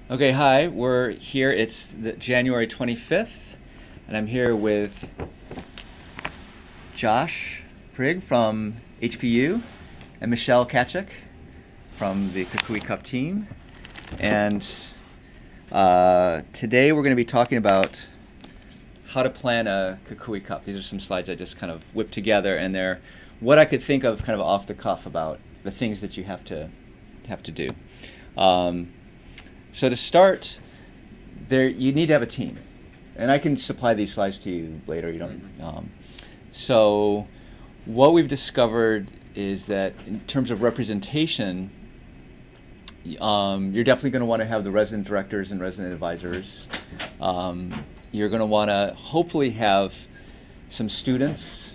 Okay, hi. We're here. It's January 25th, and I'm here with Josh Prigg from HPU and Michelle Kachuk from the Kukui Cup team. And today we're going to be talking about how to plan a Kukui Cup. These are some slides I just kind of whipped together, and they're what I could think of kind of off the cuff about the things that you have to do. So to start, you need to have a team, and I can supply these slides to you later. You don't. So what we've discovered is that in terms of representation, you're definitely going to want to have the resident directors and resident advisors. You're going to want to hopefully have some students,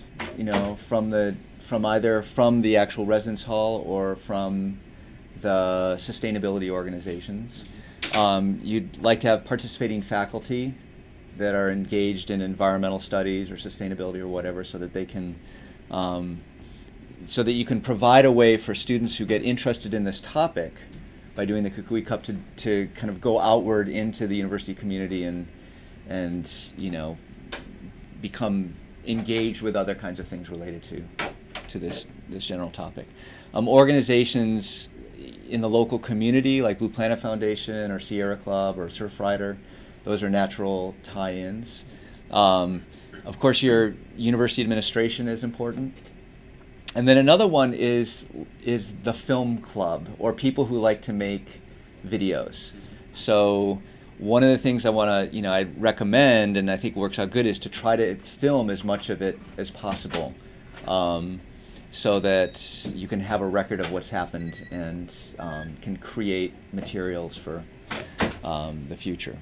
from either from the actual residence hall or from the sustainability organizations. You'd like to have participating faculty that are engaged in environmental studies or sustainability or whatever, so that they can, so that you can provide a way for students who get interested in this topic by doing the Kukui Cup to kind of go outward into the university community and become engaged with other kinds of things related to this general topic. Organizations in the local community, like Blue Planet Foundation or Sierra Club or Surfrider, those are natural tie-ins. Of course, your university administration is important. And then another one is the film club, or people who like to make videos. So one of the things I recommend, and I think works out good, is to try to film as much of it as possible. So that you can have a record of what's happened and can create materials for the future.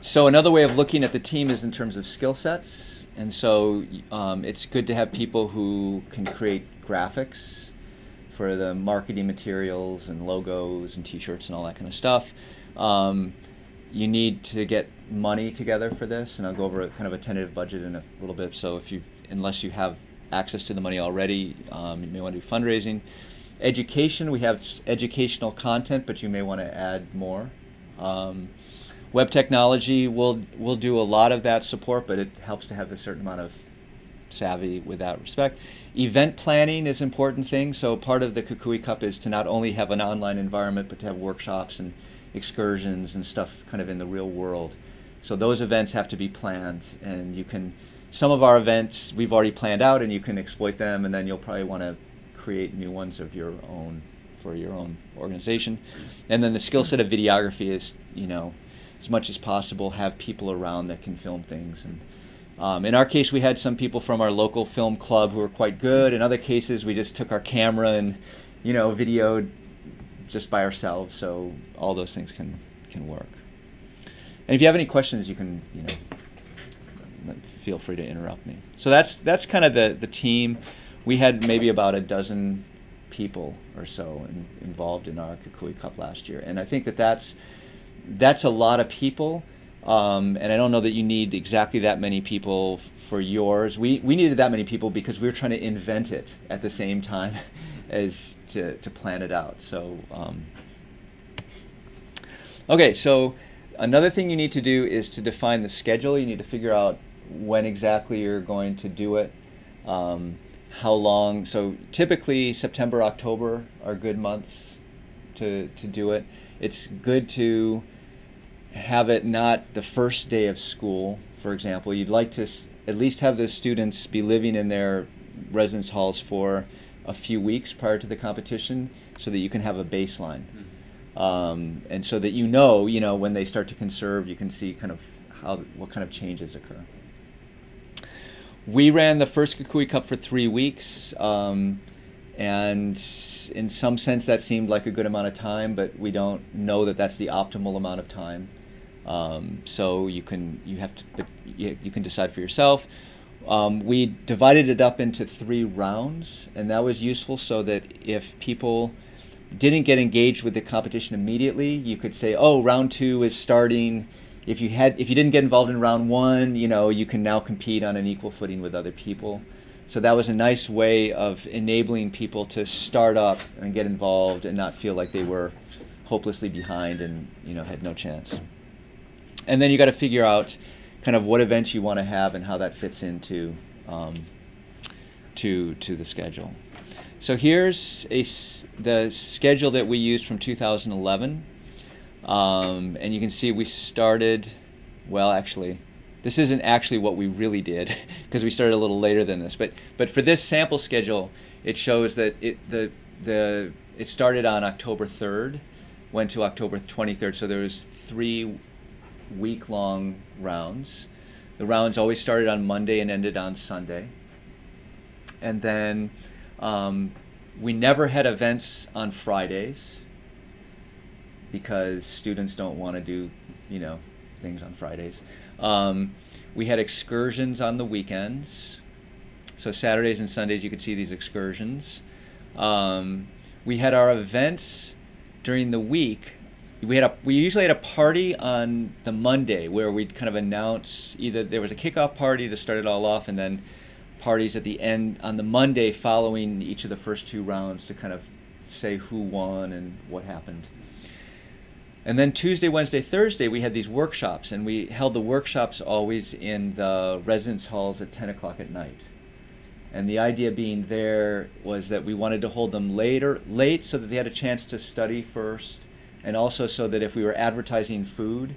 So another way of looking at the team is in terms of skill sets. And so it's good to have people who can create graphics for the marketing materials and logos and t-shirts and all that kind of stuff. You need to get money together for this, and I'll go over kind of a tentative budget in a little bit. So unless you have access to the money already, you may want to do fundraising. Education, we have educational content, but you may want to add more. Web technology will do a lot of that support, but it helps to have a certain amount of savvy with that respect. Event planning is an important thing. So part of the Kukui Cup is to not only have an online environment, but to have workshops and excursions and stuff kind of in the real world. So those events have to be planned, and some of our events we've already planned out, and you can exploit them, and then you'll probably want to create new ones of your own for your own organization. And then the skill set of videography is, as much as possible, have people around that can film things. And in our case, we had some people from our local film club who were quite good. In other cases, we just took our camera and, videoed just by ourselves. So all those things can work. And if you have any questions, you can, feel free to interrupt me. So that's kind of the team. We had maybe about a dozen people or so involved in our Kukui Cup last year, and I think that's a lot of people. And I don't know that you need exactly that many people for yours. We needed that many people because we were trying to invent it at the same time as to plan it out. So okay, so another thing you need to do is to define the schedule. You need to figure out when exactly you're going to do it, how long. So typically September, October are good months to do it. It's good to have it not the first day of school, for example. You'd like to at least have the students be living in their residence halls for a few weeks prior to the competition, so that you can have a baseline. And so that when they start to conserve, you can see kind of what kind of changes occur. We ran the first Kukui Cup for 3 weeks, and in some sense that seemed like a good amount of time, but we don't know that that's the optimal amount of time. So you can decide for yourself. We divided it up into 3 rounds, and that was useful so that if people didn't get engaged with the competition immediately, you could say, oh, round 2 is starting. If you didn't get involved in round 1, you can now compete on an equal footing with other people. So that was a nice way of enabling people to start up and get involved and not feel like they were hopelessly behind and had no chance. And then you got to figure out kind of what events you want to have and how that fits into to the schedule. So here's the schedule that we used from 2011, and you can see we started. Well, actually, this isn't actually what we really did because we started a little later than this. But for this sample schedule, it shows that it started on October 3rd, went to October 23rd. So there was 3 week-long rounds. The rounds always started on Monday and ended on Sunday. And then we never had events on Fridays because students don't want to do, things on Fridays. We had excursions on the weekends. So Saturdays and Sundays you could see these excursions. We had our events during the week. We usually had a party on the Monday where we'd kind of announce either there was a kickoff party to start it all off, and then parties at the end on the Monday following each of the first 2 rounds to kind of say who won and what happened. And then Tuesday, Wednesday, Thursday we had these workshops, and we held the workshops always in the residence halls at 10 o'clock at night. And the idea being there was that we wanted to hold them late so that they had a chance to study first, and also so that if we were advertising food,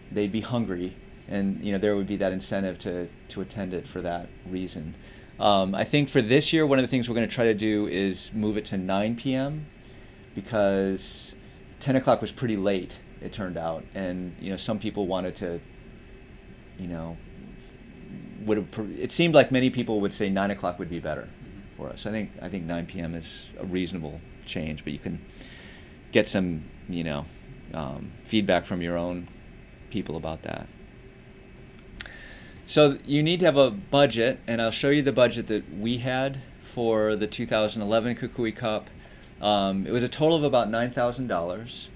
they'd be hungry, and there would be that incentive to attend it for that reason. I think for this year, one of the things we're going to try to do is move it to 9 p.m. because 10 o'clock was pretty late, it turned out, and some people wanted to, it seemed like many people would say 9 o'clock would be better for us. I think 9 p.m. is a reasonable change, but you can get some feedback from your own people about that. So you need to have a budget, and I'll show you the budget that we had for the 2011 Kukui Cup. It was a total of about $9,000,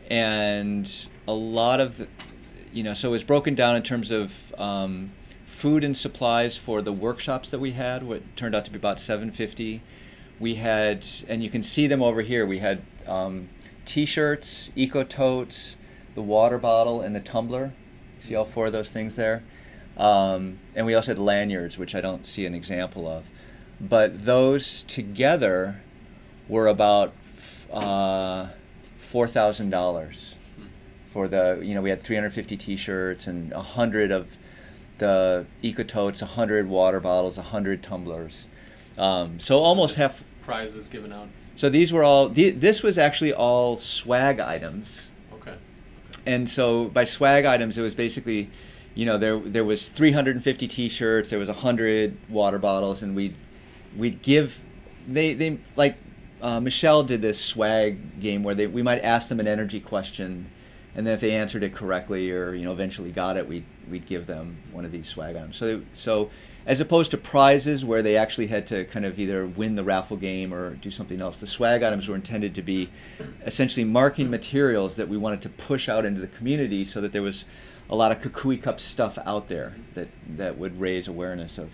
and a lot of the, so it was broken down in terms of food and supplies for the workshops that we had, what turned out to be about $750. We had, and you can see them over here, we had T-shirts, eco-totes, the water bottle, and the tumbler. See all 4 of those things there? And we also had lanyards, which I don't see an example of. But those together were about $4,000 for the, we had 350 T-shirts and 100 of the eco-totes, 100 water bottles, 100 tumblers. So almost half. Prizes given out. So these were all, this was actually all swag items. Okay. And so by swag items, it was basically, there was 350 T-shirts, there was 100 water bottles, and we'd give, they like Michelle did this swag game where we might ask them an energy question, and then if they answered it correctly or eventually got it, we'd give them one of these swag items. So as opposed to prizes where they actually had to kind of either win the raffle game or do something else, the swag items were intended to be essentially marking materials that we wanted to push out into the community so that there was a lot of Kukui Cup stuff out there that would raise awareness of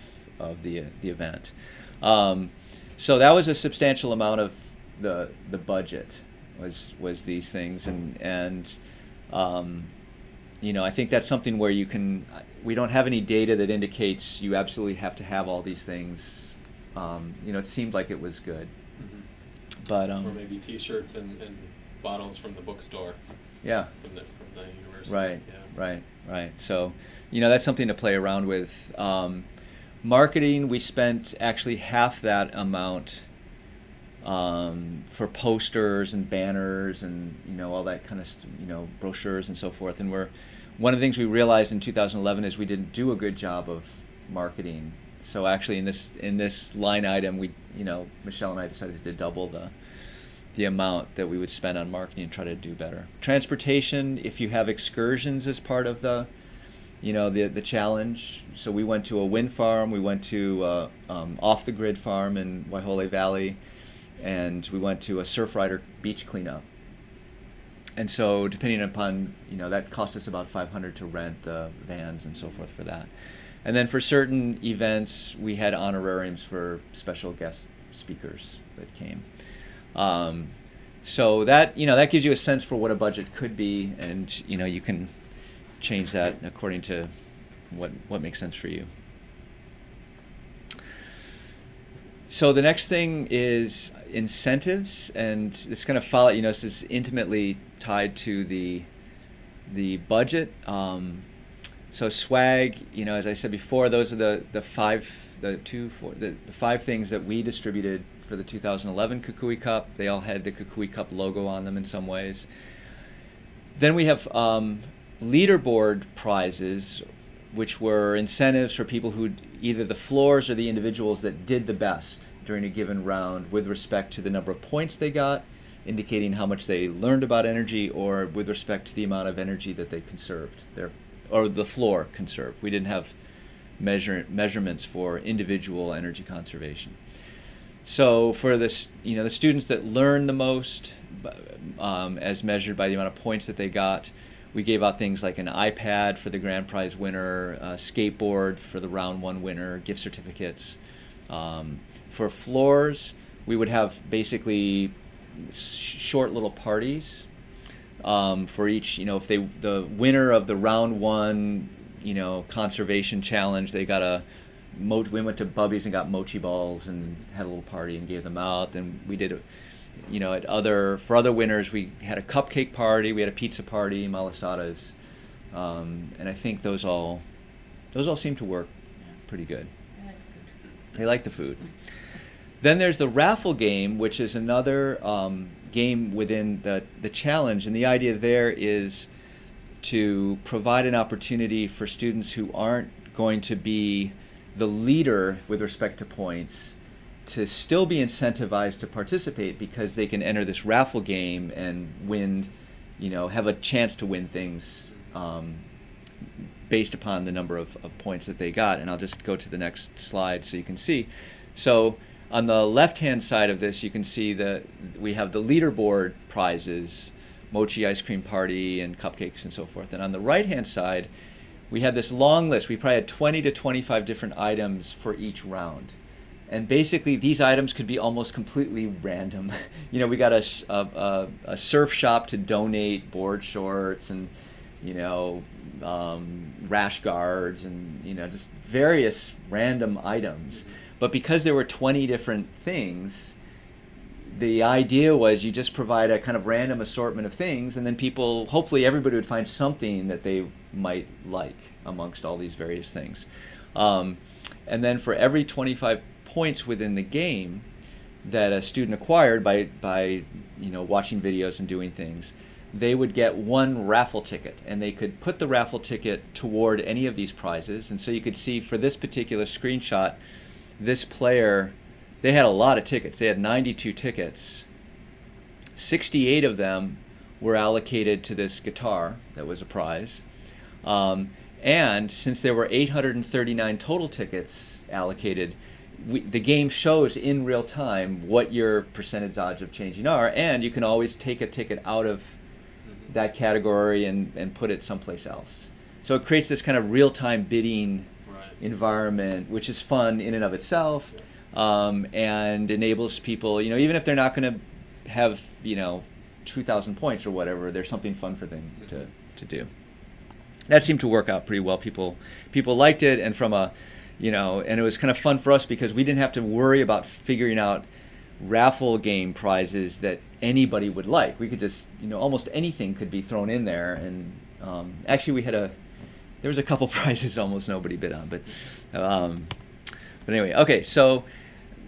the event. So that was a substantial amount of the budget was these things, and I think that's something where we don't have any data that indicates you absolutely have to have all these things. It seemed like it was good. Mm-hmm. But or maybe T-shirts and bottles from the bookstore. Yeah. From the university. Right. Yeah. Right. So that's something to play around with. Marketing, we spent actually half that amount for posters and banners and all that kind of brochures and so forth. And one of the things we realized in 2011 is we didn't do a good job of marketing. So actually in this line item, Michelle and I decided to double the amount that we would spend on marketing and try to do better. Transportation, if you have excursions as part of the challenge. So we went to a wind farm, we went to off the grid farm in Waihole Valley, and we went to a surf rider beach cleanup. And so depending upon, that cost us about $500 to rent the vans and so forth for that. And then for certain events, we had honorariums for special guest speakers that came. So that, that gives you a sense for what a budget could be, and you can change that according to what makes sense for you. So the next thing is incentives, and it's going to follow. This is intimately tied to the budget. So swag, as I said before, those are the five things that we distributed for the 2011 Kukui Cup. They all had the Kukui Cup logo on them in some ways. Then we have leaderboard prizes, which were incentives for people who, either the floors or the individuals that did the best during a given round with respect to the number of points they got, indicating how much they learned about energy, or with respect to the amount of energy that they conserved, or the floor conserved. We didn't have measurements for individual energy conservation. So for the students that learned the most, as measured by the amount of points that they got, we gave out things like an iPad for the grand prize winner, a skateboard for the round one winner, gift certificates. For floors, we would have basically short little parties for each. If the winner of the round one, conservation challenge, they got we went to Bubby's and got mochi balls and had a little party and gave them out. Then we did, for other winners, we had a cupcake party, we had a pizza party, malasadas, and I think those all seem to work pretty good. They like the food. Then there's the raffle game, which is another game within the challenge, and the idea there is to provide an opportunity for students who aren't going to be the leader with respect to points to still be incentivized to participate, because they can enter this raffle game and win, have a chance to win things based upon the number of points that they got. And I'll just go to the next slide so you can see. So on the left-hand side of this, you can see that we have the leaderboard prizes, mochi ice cream party and cupcakes and so forth. And on the right-hand side, we had this long list. We probably had 20 to 25 different items for each round. And basically, these items could be almost completely random. We got a surf shop to donate board shorts and, rash guards and, just various random items. But because there were 20 different things, the idea was you just provide a kind of random assortment of things, and then people, hopefully everybody would find something that they might like amongst all these various things. And then for every 25 points within the game that a student acquired by watching videos and doing things, they would get one raffle ticket, and they could put the raffle ticket toward any of these prizes. And so you could see for this particular screenshot, this player, they had a lot of tickets. They had 92 tickets. 68 of them were allocated to this guitar that was a prize. And since there were 839 total tickets allocated, the game shows in real time what your percentage odds of changing are, and you can always take a ticket out of that category and put it someplace else. So it creates this kind of real-time bidding environment, which is fun in and of itself, and enables people, even if they're not going to have, 2,000 points or whatever, there's something fun for them to do. That seemed to work out pretty well. People liked it, and from a, and it was kind of fun for us because we didn't have to worry about figuring out raffle game prizes that anybody would like. We could just, almost anything could be thrown in there, and actually there was a couple prizes almost nobody bid on, but anyway, okay. So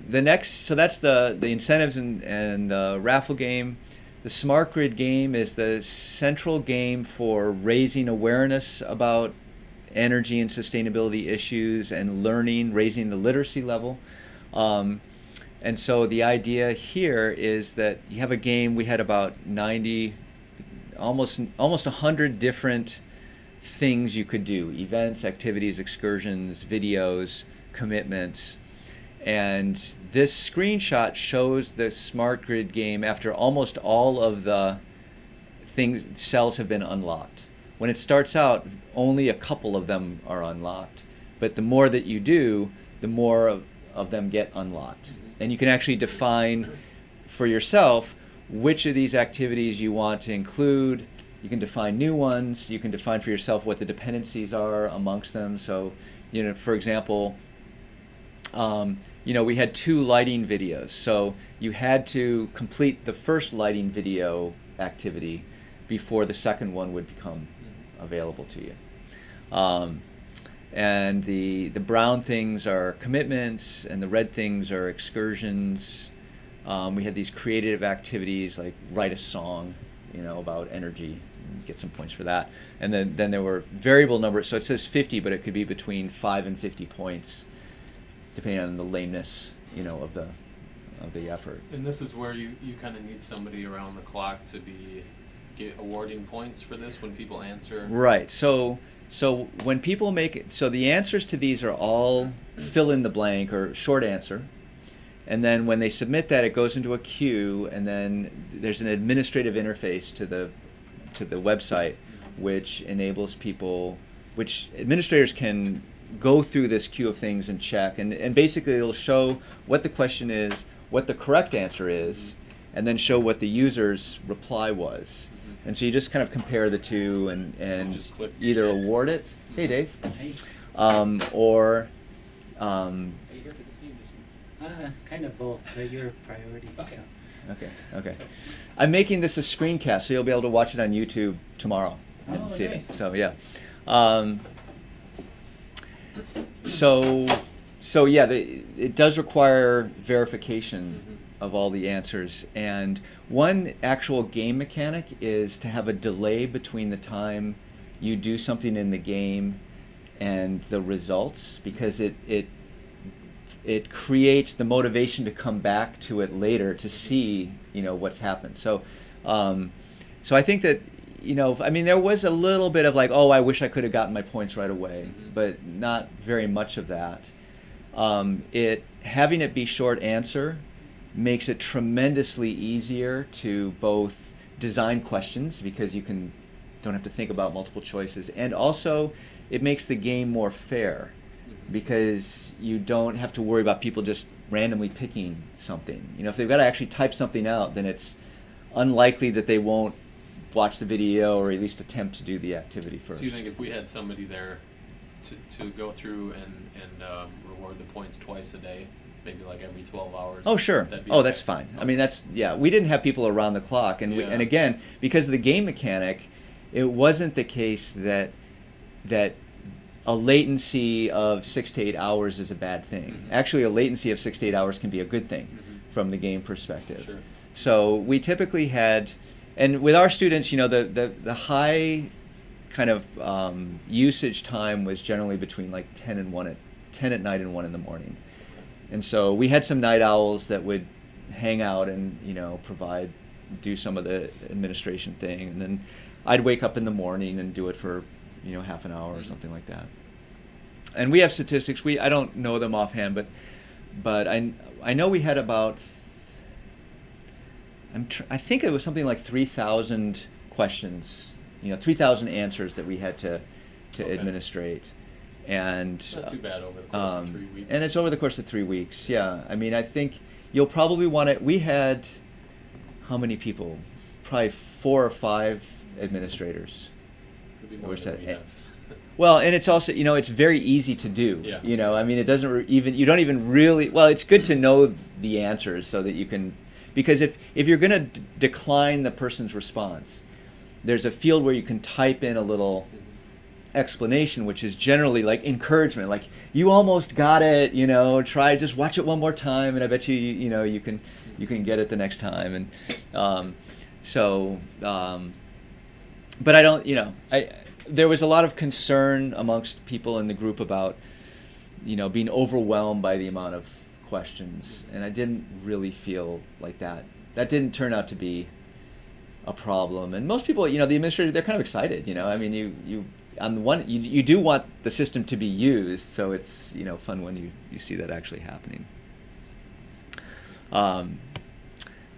that's the incentives and the raffle game. The Smart Grid game is the central game for raising awareness about energy and sustainability issues and raising the literacy level. And so the idea here is that you have a game. We had about 90, almost 100 different things you could do: events, activities, excursions, videos, commitments. And this screenshot shows the Smart Grid game after almost all of the cells have been unlocked. When it starts out, only a couple of them are unlocked, but the more that you do, the more of them get unlocked. And you can actually define for yourself which of these activities you want to include. You can define new ones. You can define for yourself what the dependencies are amongst them. So, for example, we had 2 lighting videos. So you had to complete the first lighting video activity before the second one would become available to you. And the brown things are commitments, and the red things are excursions. We had these creative activities like write a song, about energy, and get some points for that. And then there were variable numbers. So it says 50, but it could be between 5 and 50 points, depending on the lameness, of the effort. And this is where you kind of need somebody around the clock to be awarding points for this when people answer. Right. So when people make it, so the answers to these are all fill in the blank or short answer. And then when they submit that, it goes into a queue, and then there's an administrative interface to the website, which enables people, which administrators can go through this queue of things and check, and basically it'll show what the question is, what the correct answer is, and then show what the user's reply was. And so you just kind of compare the two and either award it, hey Dave, or kind of both, but your priority. Okay. I'm making this a screencast, so you'll be able to watch it on YouTube tomorrow and see nice. it. So yeah. So yeah, it does require verification of all the answers, and one actual game mechanic is to have a delay between the time you do something in the game and the results, because it creates the motivation to come back to it later to see what's happened. So I think that there was a little bit of like, oh, I wish I could have gotten my points right away, but not very much of that. Having it be short answer makes it tremendously easier to both design questions, because you don't have to think about multiple choices, and also it makes the game more fair, because you don't have to worry about people just randomly picking something. If they've got to actually type something out, then it's unlikely that they won't watch the video or at least attempt to do the activity first. So you think if we had somebody there to go through and reward the points twice a day, maybe like every 12 hours? Oh, sure. Okay. That's fine. I mean, we didn't have people around the clock. And, and again, because of the game mechanic, it wasn't the case that a latency of 6 to 8 hours is a bad thing. Actually, a latency of 6 to 8 hours can be a good thing from the game perspective. Sure. So we typically had, and with our students, the high kind of usage time was generally between like 10 at night and 1 in the morning. And so we had some night owls that would hang out and do some of the administration thing, and then I'd wake up in the morning and do it for half an hour or something like that. And we have statistics. I don't know them offhand, but I know we had about I think it was something like 3,000 questions, 3,000 answers that we had to administrate. And it's not too bad over the course of 3 weeks. And it's over the course of 3 weeks, yeah. I mean, I think you'll probably want it. We had how many people? Probably 4 or 5 administrators. Could be more than we have. Well, and it's also, it's very easy to do. Yeah. I mean, it doesn't you don't even really, well, it's good to know the answers so that you can, because if you're going to decline the person's response, there's a field where you can type in a little explanation, which is generally like encouragement, like you almost got it, try, just watch it one more time, and I bet you can get it the next time. And but I don't, there was a lot of concern amongst people in the group about being overwhelmed by the amount of questions, and I didn't really feel like that didn't turn out to be a problem. And most people, the administrators, they're kind of excited, I mean, you on the one, you do want the system to be used, so it's fun when you see that actually happening.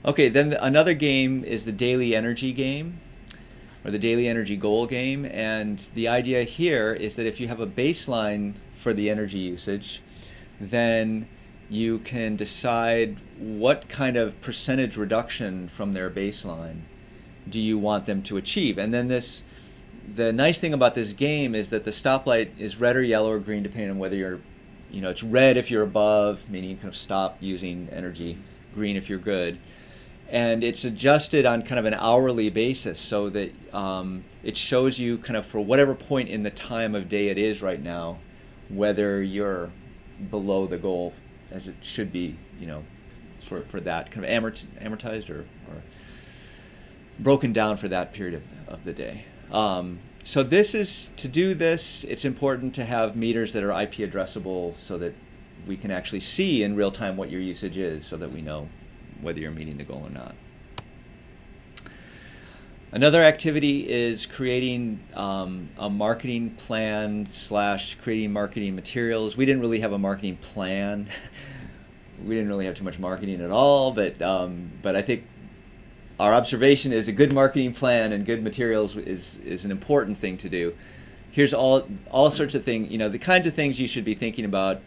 Okay, then another game is the daily energy game, or the daily energy goal game, and the idea here is that if you have a baseline for the energy usage, then you can decide what kind of percentage reduction from their baseline do you want them to achieve. And then the nice thing about this game is that the stoplight is red or yellow or green depending on whether you're, it's red if you're above, meaning you kind of stop using energy, green if you're good. And it's adjusted on kind of an hourly basis so that it shows you kind of for whatever point in the time of day it is right now, whether you're below the goal as it should be, for that kind of amortized or broken down for that period of the day. So to do this, it's important to have meters that are IP addressable so that we can actually see in real time what your usage is so that we know whether you're meeting the goal or not. Another activity is creating a marketing plan / creating marketing materials. We didn't really have a marketing plan. We didn't really have too much marketing at all, but I think our observation is a good marketing plan and good materials is an important thing to do. Here's all sorts of things, the kinds of things you should be thinking about,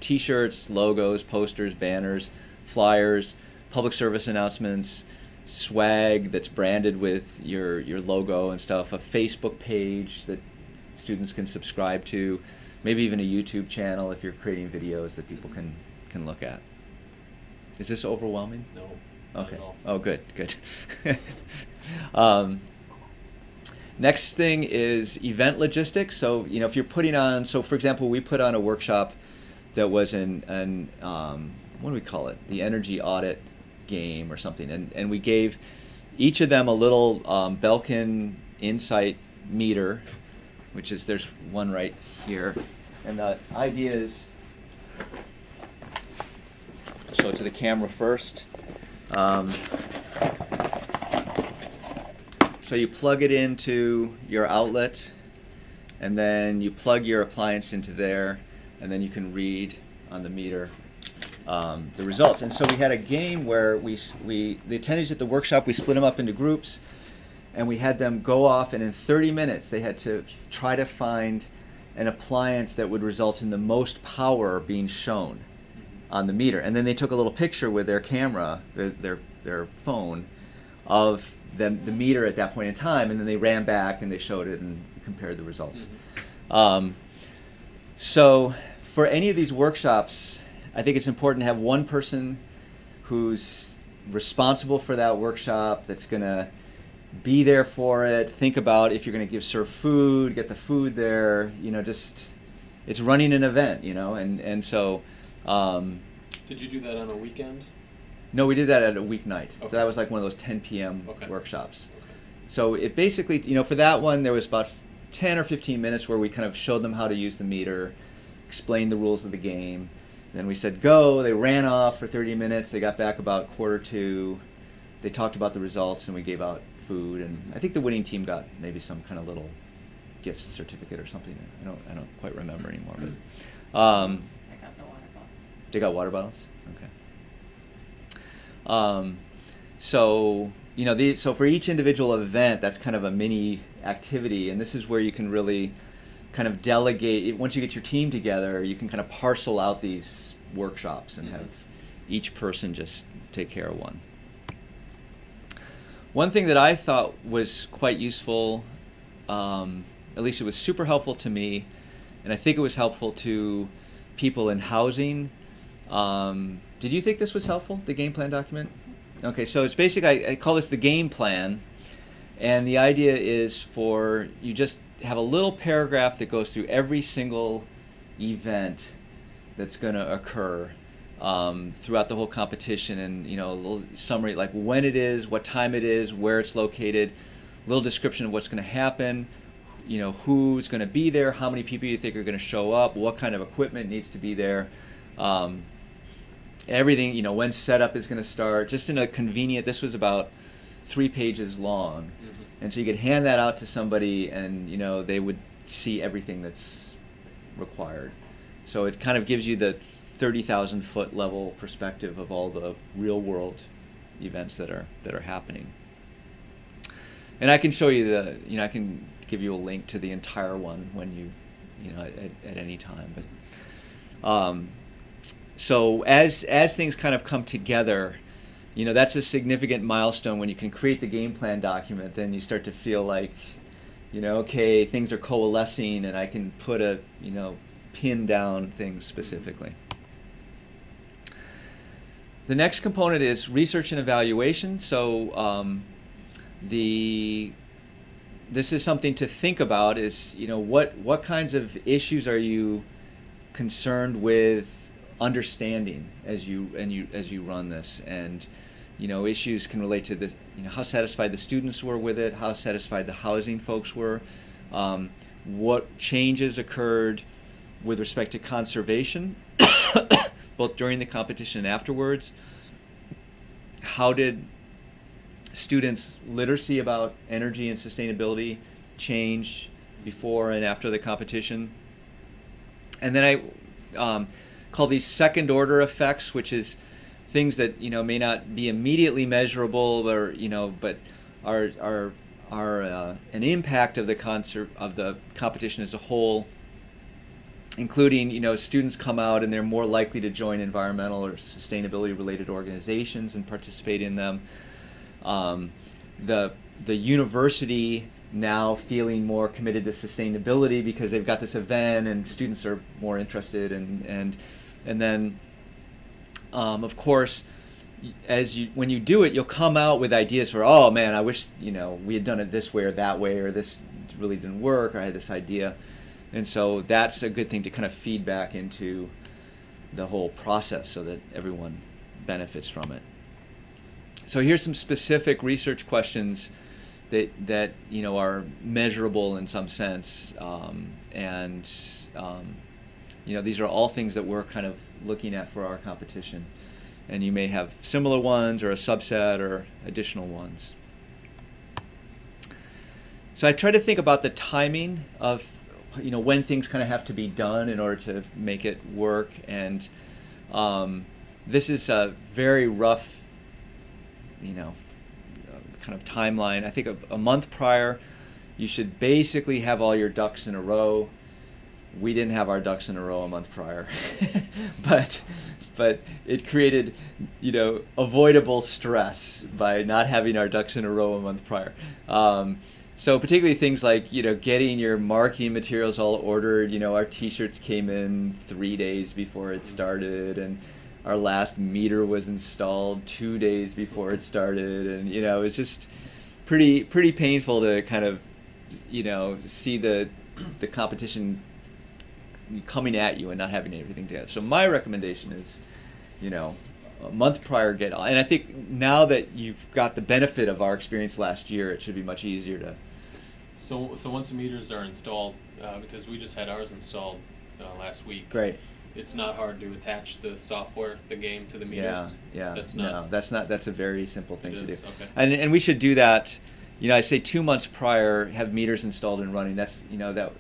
t-shirts, logos, posters, banners, flyers, public service announcements, swag that's branded with your logo and stuff, a Facebook page that students can subscribe to, maybe even a YouTube channel if you're creating videos that people can look at. Is this overwhelming? No. Okay. Oh, good. Next thing is event logistics. So, if you're putting on, so for example, we put on a workshop that was an what do we call it? The energy audit game or something. And we gave each of them a little Belkin Insight meter, which is, there's one right here. And the idea is, I'll show it to the camera first. So you plug it into your outlet, and then you plug your appliance into there, and then you can read on the meter the results. And so we had a game where the attendees at the workshop, we split them up into groups, and we had them go off, and in 30 minutes they had to try to find an appliance that would result in the most power being shown on the meter. And then they took a little picture with their camera, their phone, of the meter at that point in time, and then they ran back and they showed it and compared the results. So for any of these workshops, I think it's important to have one person who's responsible for that workshop, that's going to be there for it, think about if you're going to serve food, get the food there, just, it's running an event, and so. Did you do that on a weekend? No, we did that at a weeknight. Okay. So that was like one of those 10 p.m. Okay. workshops. Okay. So it basically, for that one, there was about 10 or 15 minutes where we kind of showed them how to use the meter, explained the rules of the game. Then we said go. They ran off for 30 minutes. They got back about 1:45. They talked about the results, and we gave out food. And I think the winning team got maybe some kind of little gift certificate or something. I don't quite remember anymore. But they got water bottles. Okay. So so for each individual event, that's kind of a mini activity, and this is where you can really kind of delegate. Once you get your team together, you can kind of parcel out these workshops and have each person just take care of one. One thing that I thought was quite useful, at least it was super helpful to me, and I think it was helpful to people in housing. Did you think this was helpful, the game plan document? Okay, so it's basically, I call this the game plan, and the idea is for you just have a little paragraph that goes through every single event that's going to occur throughout the whole competition, and a little summary like when it is, what time it is, where it's located, a little description of what's going to happen, who's going to be there, how many people you think are going to show up, what kind of equipment needs to be there. Everything, when setup is going to start, just in a convenient, this was about 3 pages long. And so you could hand that out to somebody and, they would see everything that's required. So it kind of gives you the 30,000 foot level perspective of all the real world events that are happening. And I can show you I can give you a link to the entire one when at any time. But So as things kind of come together, that's a significant milestone when you can create the game plan document. Then you start to feel like, okay, things are coalescing, and I can put a, pin down things specifically. The next component is research and evaluation. So this is something to think about. Is what kinds of issues are you concerned with understanding as you run this? And issues can relate to this. How satisfied the students were with it, how satisfied the housing folks were, what changes occurred with respect to conservation, both during the competition and afterwards. How did students' literacy about energy and sustainability change before and after the competition? And then I call these second order effects, which is things that may not be immediately measurable, or but are an impact of the competition as a whole, including students come out and they're more likely to join environmental or sustainability related organizations and participate in them. The university now feeling more committed to sustainability because they've got this event and students are more interested, and then of course, when you do it, you'll come out with ideas for, oh man, I wish we had done it this way or that way, or this really didn't work, or I had this idea. And so that's a good thing to kind of feed back into the whole process so that everyone benefits from it. So here's some specific research questions that are measurable in some sense, and these are all things that we're kind of looking at for our competition. And you may have similar ones or a subset or additional ones. So I try to think about the timing of when things kind of have to be done in order to make it work. And this is a very rough, kind of timeline. I think a month prior, you should basically have all your ducks in a row. We didn't have our ducks in a row a month prior, but it created, avoidable stress by not having our ducks in a row a month prior. So particularly things like, getting your marketing materials all ordered. Our T-shirts came in 3 days before it started, and our last meter was installed 2 days before it started, and it was just pretty painful to kind of, see the competition coming at you and not having everything together. So my recommendation is, a month prior get on. And I think now that you've got the benefit of our experience last year, it should be much easier to. So once the meters are installed, because we just had ours installed last week. Great. It's not hard to attach the software, the game, to the meters. Yeah. That's not. No, that's a very simple thing to do. Okay. And we should do that. I say 2 months prior, have meters installed and running. That's that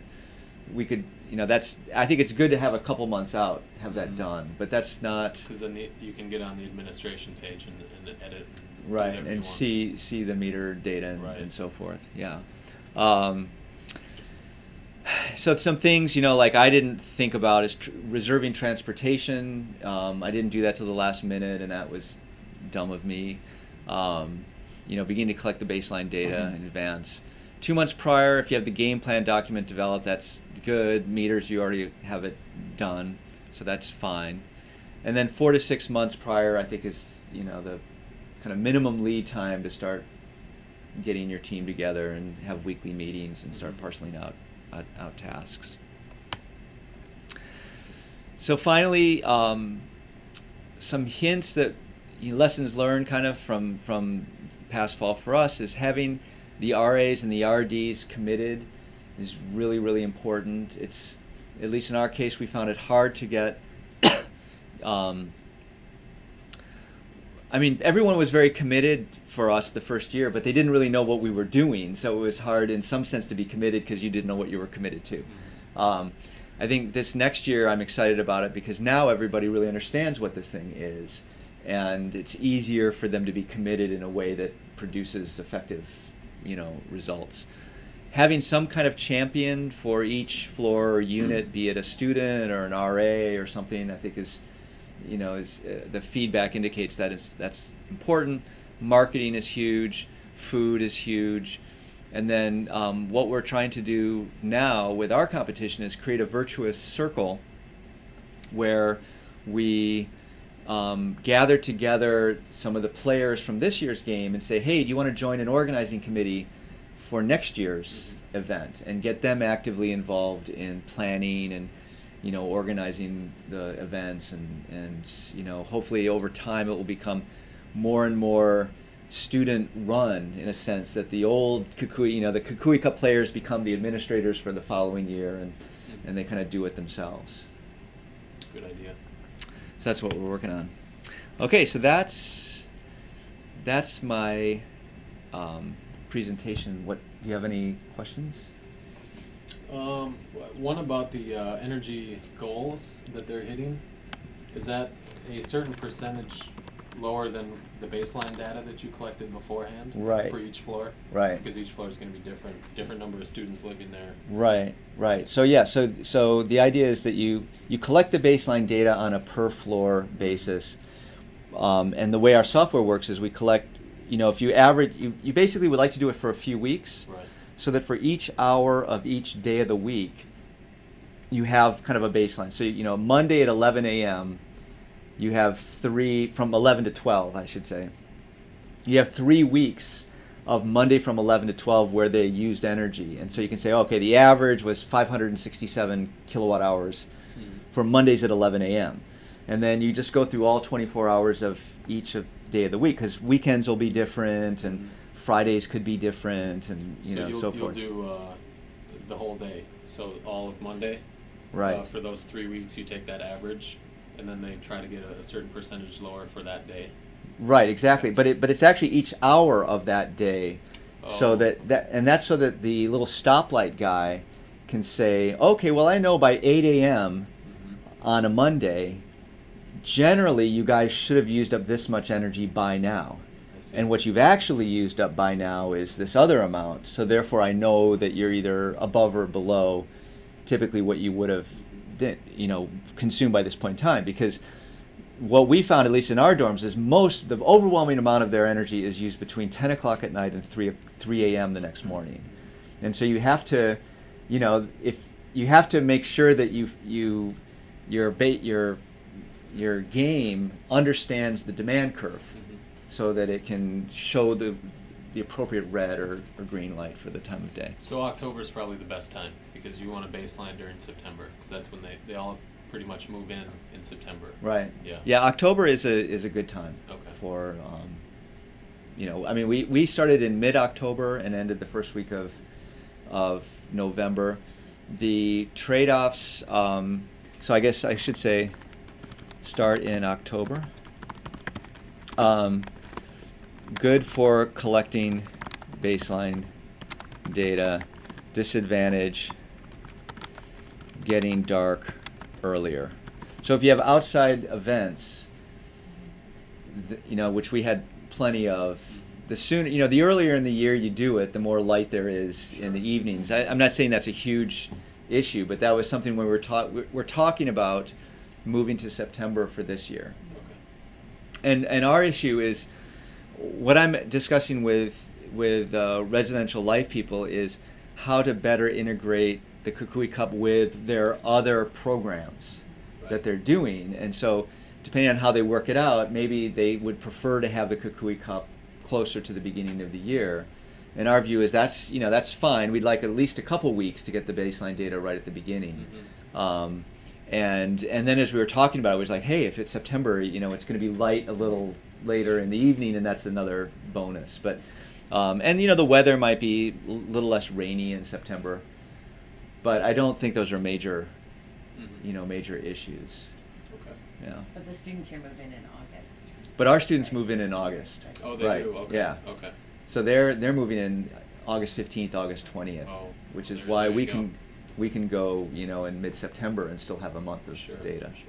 we could. I think it's good to have a couple months out, have that done, but that's not. Because then you can get on the administration page and edit. Right, and see the meter data and so forth. Yeah. So some things, like I didn't think about is reserving transportation. I didn't do that till the last minute, and that was dumb of me. Beginning to collect the baseline data in advance. 2 months prior, if you have the game plan document developed, that's good. Meters, you already have it done, so that's fine. And then 4 to 6 months prior, I think is the kind of minimum lead time to start getting your team together and have weekly meetings and start parceling out tasks. So finally, some hints that lessons learned kind of from past fall for us is having the RAs and the RDs committed is really, really important. It's, at least in our case, we found it hard to get. Everyone was very committed for us the first year, but they didn't really know what we were doing. So it was hard in some sense to be committed because you didn't know what you were committed to. I think this next year I'm excited about it because now everybody really understands what this thing is, and it's easier for them to be committed in a way that produces effective results. Having some kind of champion for each floor or unit, be it a student or an RA or something, I think is is the feedback indicates that that's important. Marketing is huge, food is huge, and then what we're trying to do now with our competition is create a virtuous circle where we gather together some of the players from this year's game and say, hey, do you want to join an organizing committee for next year's event, and get them actively involved in planning and organizing the events, and hopefully over time it will become more and more student run, in a sense that the old Kukui, the Kukui Cup players become the administrators for the following year, and they kind of do it themselves. Good idea. So that's what we're working on. Okay, so that's my presentation. What do you have any questions? One about the energy goals that they're hitting. Is that a certain percentage lower than the baseline data that you collected beforehand? Right. For each floor? Right. Because each floor is going to be different number of students living there. Right. So yeah, so the idea is that you collect the baseline data on a per floor basis, and the way our software works is we collect, if you average, you basically would like to do it for a few weeks. Right. So that for each hour of each day of the week, you have kind of a baseline. So, Monday at 11 a.m., you have from 11 to 12, I should say. You have 3 weeks of Monday from 11 to 12 where they used energy. And so you can say, okay, the average was 567 kilowatt hours for Mondays at 11 a.m. And then you just go through all 24 hours of each day of the week, because weekends will be different, and Fridays could be different, and so forth. You'll do the whole day, so all of Monday. Right. For those 3 weeks, you take that average, and then they try to get a certain percentage lower for that day. Right, exactly. But it's actually each hour of that day, so that's so that the little stoplight guy can say, okay, well, I know by 8 a.m. on a Monday, generally you guys should have used up this much energy by now. And what you've actually used up by now is this other amount. So therefore I know that you're either above or below typically what you would have consumed by this point in time. Because what we found, at least in our dorms, is the overwhelming amount of their energy is used between 10 o'clock at night and 3 a.m. the next morning. And so you have to, if you have to make sure that your game understands the demand curve, so that it can show the appropriate red or green light for the time of day. So October is probably the best time, because you want a baseline during September, because that's when they all pretty much move in September. Right. Yeah. Yeah. October is a good time. Okay. For we started in mid-October and ended the first week of November. The trade-offs. So I guess I should say, start in October. Good for collecting baseline data. Disadvantage, getting dark earlier. So if you have outside events, which we had plenty of, the sooner, the earlier in the year you do it, the more light there is in the evenings. I'm not saying that's a huge issue, but that was something when we're talking about moving to September for this year. Okay. And our issue is, what I'm discussing with residential life people is how to better integrate the Kukui Cup with their other programs that they're doing. And so depending on how they work it out, maybe they would prefer to have the Kukui Cup closer to the beginning of the year. And our view is that's fine. We'd like at least a couple weeks to get the baseline data right at the beginning. Mm-hmm. And then as we were talking about it, it was like, hey, if it's September, it's going to be light a little later in the evening, and that's another bonus. But and the weather might be a little less rainy in September, but I don't think those are major major issues. Okay. Yeah. But the students here move in August. But our students move in August. Oh, they do. Okay. Yeah. Okay. So they're moving in August 15th, August 20th, which is why we can go in mid-September and still have a month of data. Sure.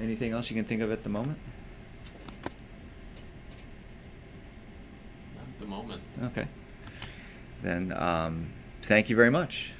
Anything else you can think of at the moment? Not at the moment. Okay. Then thank you very much.